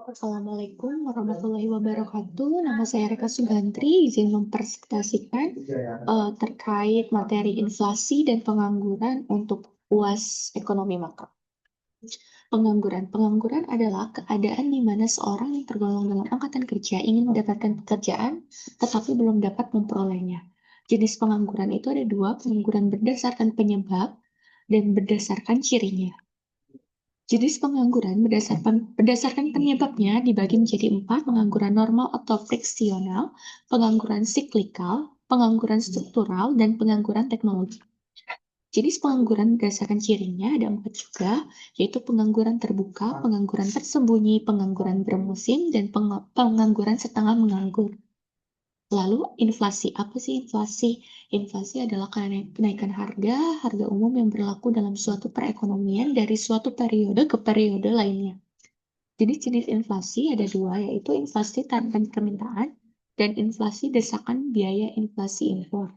Assalamualaikum warahmatullahi wabarakatuh. Nama saya Reka Sugantri, izin mempresentasikan terkait materi inflasi dan pengangguran untuk UAS Ekonomi Makro. Pengangguran adalah keadaan di mana seorang yang tergolong dalam angkatan kerja ingin mendapatkan pekerjaan, tetapi belum dapat memperolehnya. Jenis pengangguran itu ada dua, pengangguran berdasarkan penyebab dan berdasarkan cirinya. Jenis pengangguran berdasarkan penyebabnya dibagi menjadi 4, pengangguran normal atau friksional, pengangguran siklikal, pengangguran struktural, dan pengangguran teknologi. Jenis pengangguran berdasarkan cirinya ada 4 juga, yaitu pengangguran terbuka, pengangguran tersembunyi, pengangguran bermusim, dan pengangguran setengah menganggur. Lalu inflasi, apa sih inflasi? Inflasi adalah kenaikan harga umum yang berlaku dalam suatu perekonomian dari suatu periode ke periode lainnya. Jenis-jenis inflasi ada dua, yaitu inflasi tanpa permintaan dan inflasi desakan biaya inflasi impor.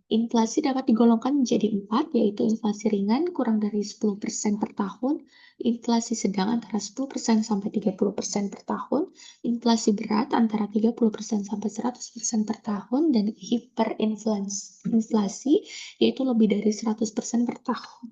Inflasi dapat digolongkan menjadi 4, yaitu inflasi ringan kurang dari 10% per tahun, inflasi sedang antara 10% sampai 30% per tahun, inflasi berat antara 30% sampai 100% per tahun, dan hiperinflasi, yaitu lebih dari 100% per tahun.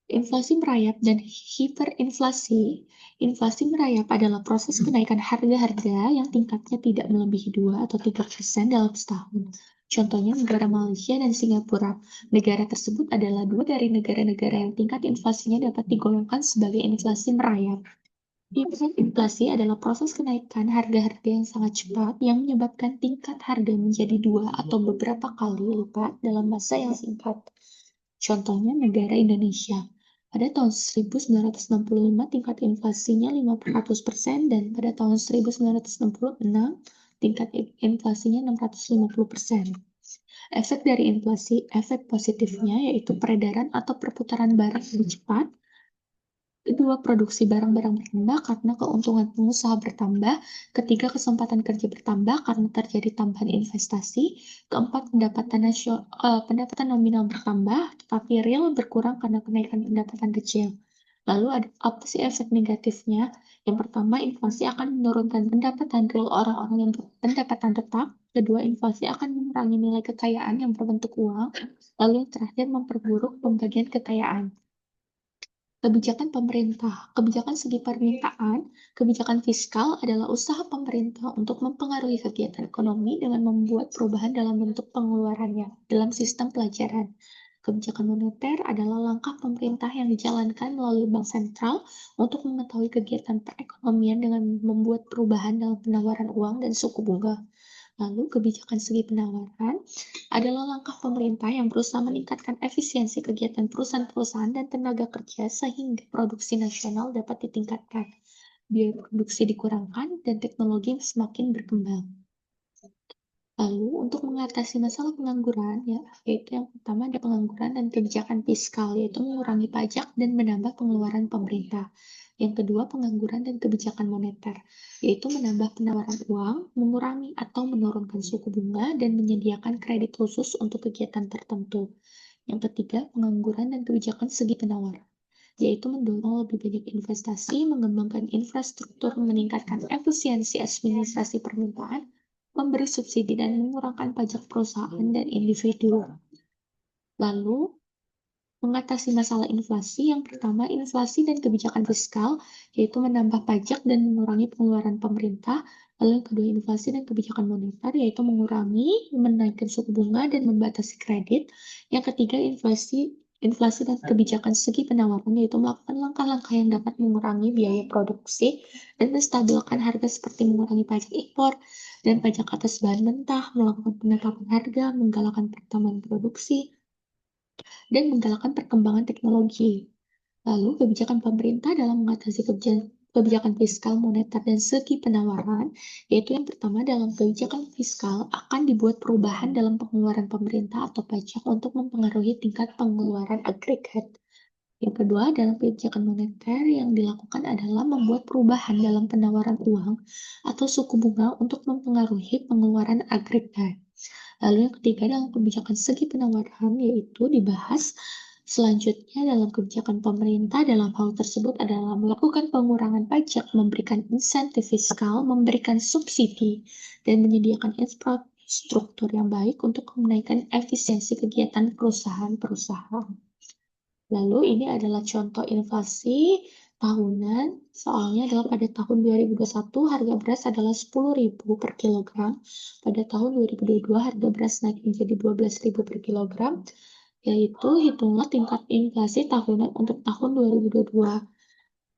Inflasi merayap dan hiperinflasi. Inflasi merayap adalah proses kenaikan harga-harga yang tingkatnya tidak melebihi 2 atau 3% dalam setahun. Contohnya negara Malaysia dan Singapura. Negara tersebut adalah dua dari negara-negara yang tingkat inflasinya dapat digolongkan sebagai inflasi merayap. Hiperinflasi adalah proses kenaikan harga-harga yang sangat cepat yang menyebabkan tingkat harga menjadi 2 atau beberapa kali lipat dalam masa yang singkat. Contohnya negara Indonesia. Pada tahun 1965 tingkat inflasinya 500% dan pada tahun 1966 tingkat inflasinya 650%. Efek dari inflasi, efek positifnya yaitu peredaran atau perputaran barang lebih cepat. Kedua, produksi barang-barang bertambah karena keuntungan pengusaha bertambah. Ketiga, kesempatan kerja bertambah karena terjadi tambahan investasi. Keempat, pendapatan nominal bertambah, tetapi real berkurang karena kenaikan pendapatan kecil. Lalu apa sih efek negatifnya? Yang pertama, inflasi akan menurunkan pendapatan real orang-orang yang berpendapatan tetap. Kedua, inflasi akan mengurangi nilai kekayaan yang berbentuk uang. Lalu yang terakhir, memperburuk pembagian kekayaan. Kebijakan pemerintah, kebijakan segi permintaan, kebijakan fiskal adalah usaha pemerintah untuk mempengaruhi kegiatan ekonomi dengan membuat perubahan dalam bentuk pengeluarannya dalam sistem pelajaran. Kebijakan moneter adalah langkah pemerintah yang dijalankan melalui bank sentral untuk mengetahui kegiatan perekonomian dengan membuat perubahan dalam penawaran uang dan suku bunga. Lalu, kebijakan segi penawaran adalah langkah pemerintah yang berusaha meningkatkan efisiensi kegiatan perusahaan-perusahaan dan tenaga kerja sehingga produksi nasional dapat ditingkatkan, biaya produksi dikurangkan, dan teknologi semakin berkembang. Lalu, untuk mengatasi masalah pengangguran, yaitu yang pertama ada pengangguran dan kebijakan fiskal, yaitu mengurangi pajak dan menambah pengeluaran pemerintah. Yang kedua, pengangguran dan kebijakan moneter, yaitu menambah penawaran uang, mengurangi atau menurunkan suku bunga, dan menyediakan kredit khusus untuk kegiatan tertentu. Yang ketiga, pengangguran dan kebijakan segi penawaran, yaitu mendorong lebih banyak investasi, mengembangkan infrastruktur, meningkatkan efisiensi administrasi permintaan, memberi subsidi dan mengurangkan pajak perusahaan dan individu. Lalu, mengatasi masalah inflasi, yang pertama inflasi dan kebijakan fiskal, yaitu menambah pajak dan mengurangi pengeluaran pemerintah. Lalu yang kedua inflasi dan kebijakan moneter, yaitu mengurangi, menaikkan suku bunga dan membatasi kredit. Yang ketiga inflasi dan kebijakan segi penawaran, yaitu melakukan langkah-langkah yang dapat mengurangi biaya produksi dan menstabilkan harga seperti mengurangi pajak impor dan pajak atas bahan mentah, melakukan penetapan harga, menggalakkan pertambahan produksi, dan menggalakkan perkembangan teknologi. Lalu, kebijakan pemerintah dalam mengatasi kebijakan fiskal, moneter, dan segi penawaran, yaitu yang pertama dalam kebijakan fiskal akan dibuat perubahan dalam pengeluaran pemerintah atau pajak untuk mempengaruhi tingkat pengeluaran agregat. Yang kedua, dalam kebijakan moneter yang dilakukan adalah membuat perubahan dalam penawaran uang atau suku bunga untuk mempengaruhi pengeluaran agregat. Lalu yang ketiga, dalam kebijakan segi penawaran yaitu dibahas selanjutnya dalam kebijakan pemerintah dalam hal tersebut adalah melakukan pengurangan pajak, memberikan insentif fiskal, memberikan subsidi, dan menyediakan infrastruktur yang baik untuk menaikkan efisiensi kegiatan perusahaan-perusahaan. Lalu ini adalah contoh inflasi tahunan, soalnya adalah pada tahun 2021 harga beras adalah 10.000 per kilogram, pada tahun 2022 harga beras naik menjadi 12.000 per kilogram, yaitu hitunglah tingkat inflasi tahunan untuk tahun 2022.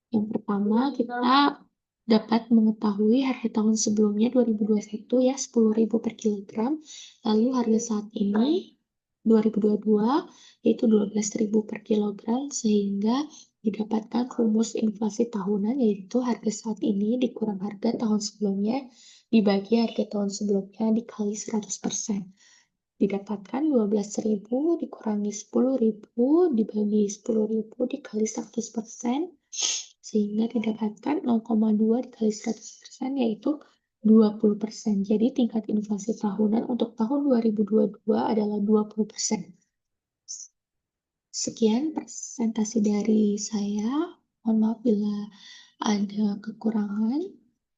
Yang pertama, kita dapat mengetahui harga tahun sebelumnya 2021 ya 10.000 per kilogram, lalu harga saat ini 2022 yaitu 12.000 per kilogram, sehingga didapatkan rumus inflasi tahunan yaitu harga saat ini dikurang harga tahun sebelumnya dibagi harga tahun sebelumnya dikali 100%. Didapatkan 12.000 dikurangi 10.000 dibagi 10.000 dikali 100%, sehingga didapatkan 0,2 dikali 100% yaitu 20%. Jadi tingkat inflasi tahunan untuk tahun 2022 adalah 20%. Sekian presentasi dari saya. Mohon maaf bila ada kekurangan.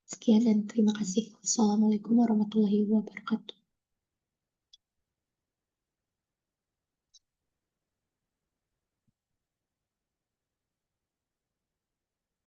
Sekian dan terima kasih. Wassalamualaikum warahmatullahi wabarakatuh.